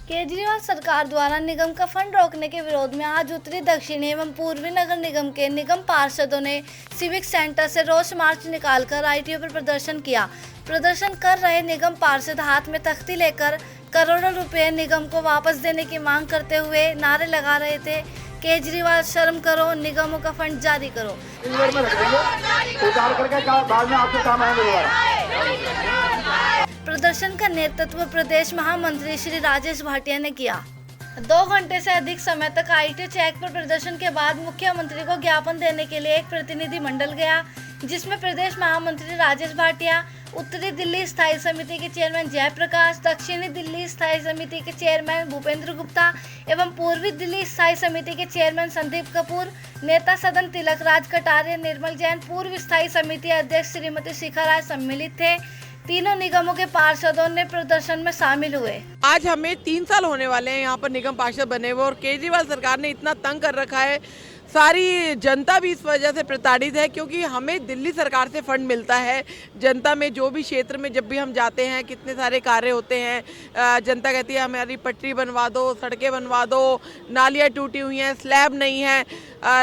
केजरीवाल सरकार द्वारा निगम का फंड रोकने के विरोध में आज उत्तरी, दक्षिणी एवं पूर्वी नगर निगम के निगम पार्षदों ने सिविक सेंटर से रोष मार्च निकालकर आईटीओ पर प्रदर्शन किया। प्रदर्शन कर रहे निगम पार्षद हाथ में तख्ती लेकर करोड़ों रुपए निगम को वापस देने की मांग करते हुए नारे लगा रहे थे। केजरीवाल शर्म करो, निगमों का फंड जारी करो। प्रदर्शन का नेतृत्व प्रदेश महामंत्री श्री राजेश भाटिया ने किया। 2 घंटे से अधिक समय तक आईटीओ चेक पर प्रदर्शन के बाद मुख्यमंत्री को ज्ञापन देने के लिए एक प्रतिनिधि मंडल गया, जिसमें प्रदेश महामंत्री राजेश भाटिया, उत्तरी दिल्ली स्थायी समिति के चेयरमैन जयप्रकाश, दक्षिणी दिल्ली स्थायी समिति के चेयरमैन भूपेंद्र गुप्ता एवं पूर्वी दिल्ली स्थायी समिति के चेयरमैन संदीप कपूर, नेता सदन तिलक राज कटारिया, निर्मल जैन, पूर्व स्थायी समिति अध्यक्ष श्रीमती शिखा राय सम्मिलित थे। तीनों निगमों के पार्षदों ने प्रदर्शन में शामिल हुए। आज हमें 3 साल होने वाले हैं यहाँ पर निगम पार्षद बने हुए, और केजरीवाल सरकार ने इतना तंग कर रखा है। सारी जनता भी इस वजह से प्रताड़ित है, क्योंकि हमें दिल्ली सरकार से फंड मिलता है। जनता में जो भी क्षेत्र में जब भी हम जाते हैं, कितने सारे कार्य होते हैं, जनता कहती है हमारी पटरी बनवा दो, सड़कें बनवा दो, नालियाँ टूटी हुई हैं, स्लैब नहीं है,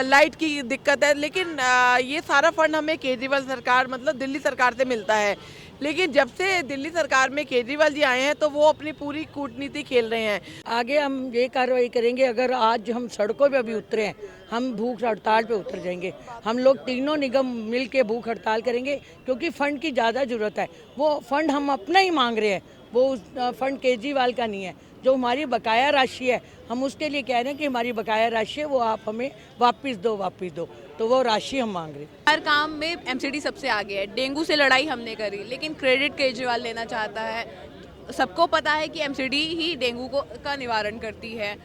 लाइट की दिक्कत है, लेकिन ये सारा फंड हमें केजरीवाल सरकार मतलब दिल्ली सरकार से मिलता है। लेकिन जब से दिल्ली सरकार में केजरीवाल जी आए हैं तो वो अपनी पूरी कूटनीति खेल रहे हैं। आगे हम ये कार्रवाई करेंगे। अगर आज हम सड़कों पे अभी उतरे हैं, हम भूख हड़ताल पे उतर जाएंगे। हम लोग तीनों निगम मिल के भूख हड़ताल करेंगे, क्योंकि फंड की ज़्यादा ज़रूरत है। वो फंड हम अपना ही मांग रहे हैं, वो फंड केजरीवाल का नहीं है। जो हमारी बकाया राशि है, हम उसके लिए कह रहे हैं कि हमारी बकाया राशि है वो आप हमें वापस दो। तो वो राशि हम मांग रहे हैं। हर काम में एमसीडी सबसे आगे है। डेंगू से लड़ाई हमने करी, लेकिन क्रेडिट केजरीवाल लेना चाहता है। सबको पता है कि एमसीडी ही डेंगू का निवारण करती है।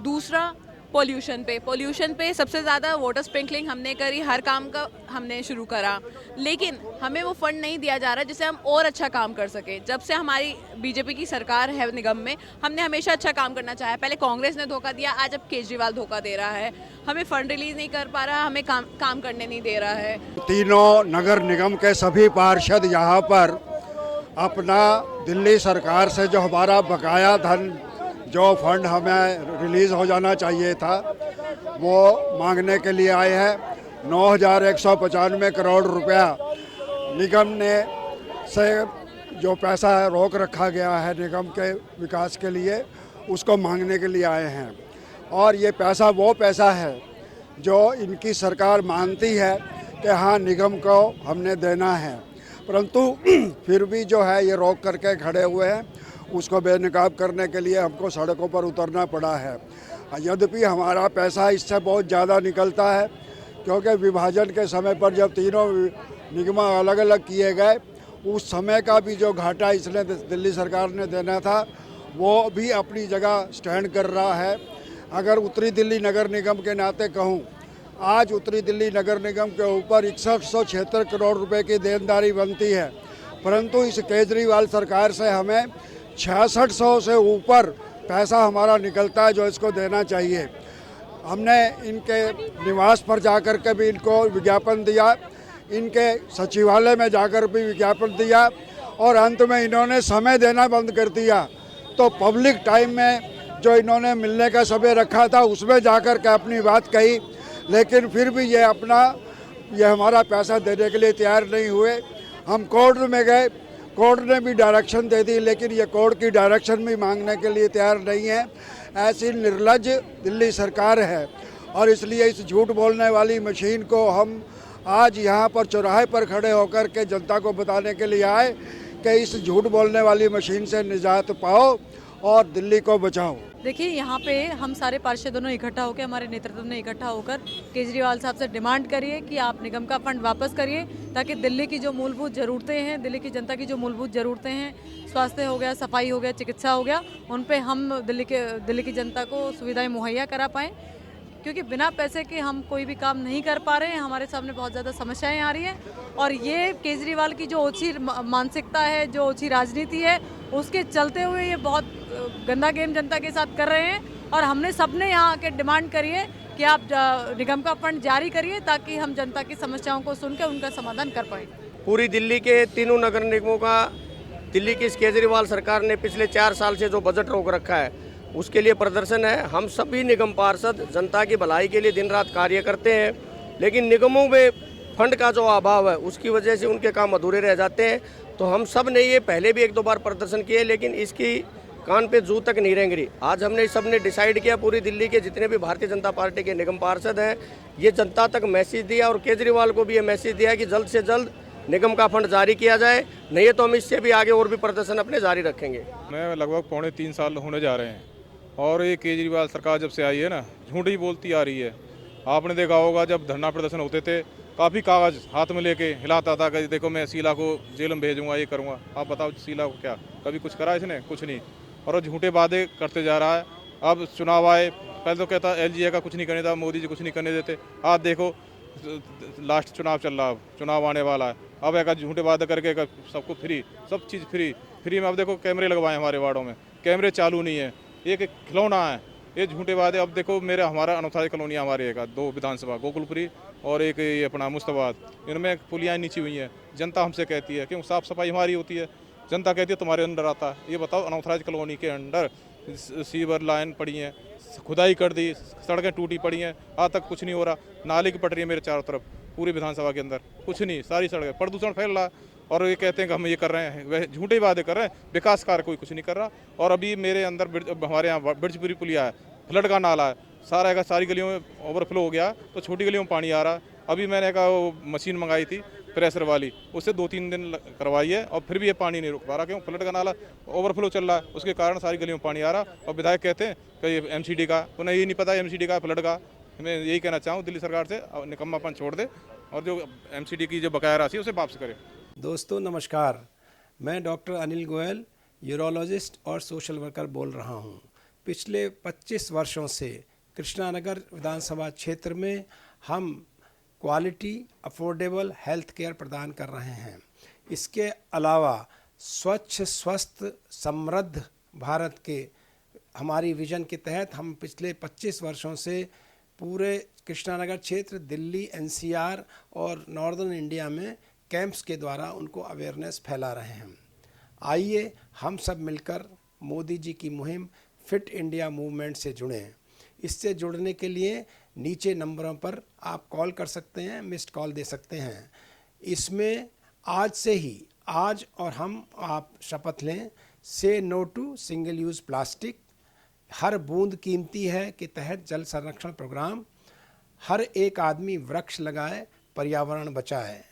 दूसरा, पोल्यूशन पे सबसे ज़्यादा वाटर स्प्रिंकलिंग हमने करी, हर काम का हमने शुरू करा, लेकिन हमें वो फंड नहीं दिया जा रहा जिससे हम और अच्छा काम कर सके। जब से हमारी बीजेपी की सरकार है निगम में, हमने हमेशा अच्छा काम करना चाहा। पहले कांग्रेस ने धोखा दिया, आज अब केजरीवाल धोखा दे रहा है। हमें फंड रिलीज नहीं कर पा रहा, हमें काम करने नहीं दे रहा है। तीनों नगर निगम के सभी पार्षद यहाँ पर अपना दिल्ली सरकार से जो हमारा बकाया धन, जो फंड हमें रिलीज़ हो जाना चाहिए था, वो मांगने के लिए आए हैं। 9,195 करोड़ रुपया निगम ने से जो पैसा रोक रखा गया है निगम के विकास के लिए, उसको मांगने के लिए आए हैं। और ये पैसा वो पैसा है जो इनकी सरकार मानती है कि हाँ निगम को हमने देना है, परंतु फिर भी जो है ये रोक करके खड़े हुए हैं। उसको बेनकाब करने के लिए हमको सड़कों पर उतरना पड़ा है। यद्यपि हमारा पैसा इससे बहुत ज़्यादा निकलता है, क्योंकि विभाजन के समय पर जब तीनों निगम अलग अलग किए गए, उस समय का भी जो घाटा इसने दिल्ली सरकार ने देना था, वो भी अपनी जगह स्टैंड कर रहा है। अगर उत्तरी दिल्ली नगर निगम के नाते कहूँ, आज उत्तरी दिल्ली नगर निगम के ऊपर 6176 करोड़ रुपए की देनदारी बनती है, परंतु इस केजरीवाल सरकार से हमें 6600 से ऊपर पैसा हमारा निकलता है जो इसको देना चाहिए। हमने इनके निवास पर जाकर के भी इनको विज्ञापन दिया, इनके सचिवालय में जाकर भी विज्ञापन दिया, और अंत में इन्होंने समय देना बंद कर दिया। तो पब्लिक टाइम में जो इन्होंने मिलने का समय रखा था, उसमें जाकर के अपनी बात कही, लेकिन फिर भी ये हमारा पैसा देने के लिए तैयार नहीं हुए। हम कोर्ट में गए, कोर्ट ने भी डायरेक्शन दे दी, लेकिन ये कोर्ट की डायरेक्शन भी मांगने के लिए तैयार नहीं है। ऐसी निर्लज्ज दिल्ली सरकार है, और इसलिए इस झूठ बोलने वाली मशीन को हम आज यहाँ पर चौराहे पर खड़े होकर के जनता को बताने के लिए आए कि इस झूठ बोलने वाली मशीन से निजात पाओ और दिल्ली को बचाओ। देखिए, यहाँ पे हम सारे पार्षदों ने इकट्ठा होकर, हमारे नेतृत्व ने इकट्ठा होकर केजरीवाल साहब से डिमांड करिए कि आप निगम का फंड वापस करिए, ताकि दिल्ली की जो मूलभूत ज़रूरतें हैं, दिल्ली की जनता की जो मूलभूत ज़रूरतें हैं, स्वास्थ्य हो गया, सफाई हो गया, चिकित्सा हो गया, उन पे हम दिल्ली की जनता को सुविधाएं मुहैया करा पाएँ। क्योंकि बिना पैसे के हम कोई भी काम नहीं कर पा रहे हैं। हमारे सामने बहुत ज़्यादा समस्याएं आ रही हैं, और ये केजरीवाल की जो ओछी मानसिकता है, जो ओछी राजनीति है, उसके चलते हुए ये बहुत गंदा गेम जनता के साथ कर रहे हैं। और हमने सबने यहाँ आके डिमांड करी है कि आप निगम का फंड जारी करिए, ताकि हम जनता की समस्याओं को सुनकर उनका समाधान कर पाएँ। पूरी दिल्ली के तीनों नगर निगमों का दिल्ली की इस केजरीवाल सरकार ने पिछले 4 साल से जो बजट रोक रखा है, उसके लिए प्रदर्शन है। हम सभी निगम पार्षद जनता की भलाई के लिए दिन रात कार्य करते हैं, लेकिन निगमों में फंड का जो अभाव है उसकी वजह से उनके काम अधूरे रह जाते हैं। तो हम सब ने ये पहले भी 1-2 बार प्रदर्शन किए, लेकिन इसकी कान पे जू तक नहीं रेंग रही। आज हमने सब ने डिसाइड किया, पूरी दिल्ली के जितने भी भारतीय जनता पार्टी के निगम पार्षद हैं, ये जनता तक मैसेज दिया और केजरीवाल को भी ये मैसेज दिया कि जल्द से जल्द निगम का फंड जारी किया जाए, नहीं तो हम इससे भी आगे और भी प्रदर्शन अपने जारी रखेंगे। मैं लगभग 3.25 साल होने जा रहे हैं और ये केजरीवाल सरकार जब से आई है ना, झूठ ही बोलती आ रही है। आपने देखा होगा जब धरना प्रदर्शन होते थे, काफ़ी कागज़ हाथ में लेके हिलाता था कि देखो मैं शीला को जेल में भेजूंगा, ये करूंगा। आप बताओ शीला को क्या कभी कुछ करा इसने? कुछ नहीं। और वो झूठे वादे करते जा रहा है। अब चुनाव आए, पहले तो कहता LGA का कुछ नहीं करने था, मोदी जी कुछ नहीं करने देते। आज देखो लास्ट चुनाव चल रहा है, चुनाव आने वाला है, अब एक झूठे वादे करके सबको फ्री, सब चीज़ फ्री में। अब देखो कैमरे लगवाए हमारे वार्डों में, कैमरे चालू नहीं है, एक खिलौना है, ये झूठे वादे। अब देखो हमारा अनौथाई कॉलोनी हमारे 2 विधानसभा, गोकुलपुरी और एक ये अपना मुस्तबाद, इनमें पुलियाँ नीची हुई हैं। जनता हमसे कहती है क्यों साफ़ सफाई हमारी होती है, जनता कहती है तुम्हारे अंडर आता है। ये बताओ अनौथराइज कॉलोनी के अंडर सीवर लाइन पड़ी है, खुदाई कर दी, सड़कें टूटी पड़ी हैं, आज तक कुछ नहीं हो रहा। नाले की पटरी है मेरे चारों तरफ, पूरी विधानसभा के अंदर कुछ नहीं, सारी सड़कें, प्रदूषण फैल रहा है। और ये कहते हैं कि हम ये कर रहे हैं, वह झूठे वादे कर रहे हैं, विकास कार्य कोई कुछ नहीं कर रहा। और अभी मेरे अंदर हमारे यहाँ ब्रिजपुरी पुलिया है, फ्लड का नाला है, सारी गलियों में ओवरफ्लो हो गया, तो छोटी गलियों में पानी आ रहा है। अभी मैंने कहा वो मशीन मंगाई थी प्रेशर वाली, उससे 2-3 दिन करवाई है और फिर भी ये पानी नहीं रुक पा रहा। क्यों? फ्लड का नाला ओवरफ्लो चल रहा है, उसके कारण सारी गलियों में पानी आ रहा। और विधायक कहते हैं कि MCD का, उन्हें ये नहीं पता MCD का फ्लड का। मैं यही कहना चाहूँ दिल्ली सरकार से, निकम्मापन छोड़ दे और जो MCD की जो बकाया राशि उसे वापस करे। दोस्तों नमस्कार, मैं डॉक्टर अनिल गोयल, यूरोलॉजिस्ट और सोशल वर्कर बोल रहा हूँ। पिछले 25 वर्षों से कृष्णानगर विधानसभा क्षेत्र में हम क्वालिटी अफोर्डेबल हेल्थ केयर प्रदान कर रहे हैं। इसके अलावा स्वच्छ स्वस्थ समृद्ध भारत के हमारी विजन के तहत हम पिछले 25 वर्षों से पूरे कृष्णानगर क्षेत्र, दिल्ली, NCR और नॉर्दर्न इंडिया में कैंप्स के द्वारा उनको अवेयरनेस फैला रहे हैं। आइए हम सब मिलकर मोदी जी की मुहिम फिट इंडिया मूवमेंट से जुड़ें। इससे जुड़ने के लिए नीचे नंबरों पर आप कॉल कर सकते हैं, मिस्ड कॉल दे सकते हैं। इसमें आज से ही और हम आप शपथ लें, say no to single use plastic, हर बूंद कीमती है के तहत जल संरक्षण प्रोग्राम, हर एक आदमी वृक्ष लगाए, पर्यावरण बचाए।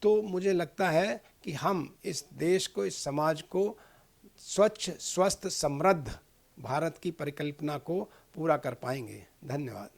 तो मुझे लगता है कि हम इस देश को, इस समाज को स्वच्छ स्वस्थ समृद्ध भारत की परिकल्पना को पूरा कर पाएंगे। धन्यवाद।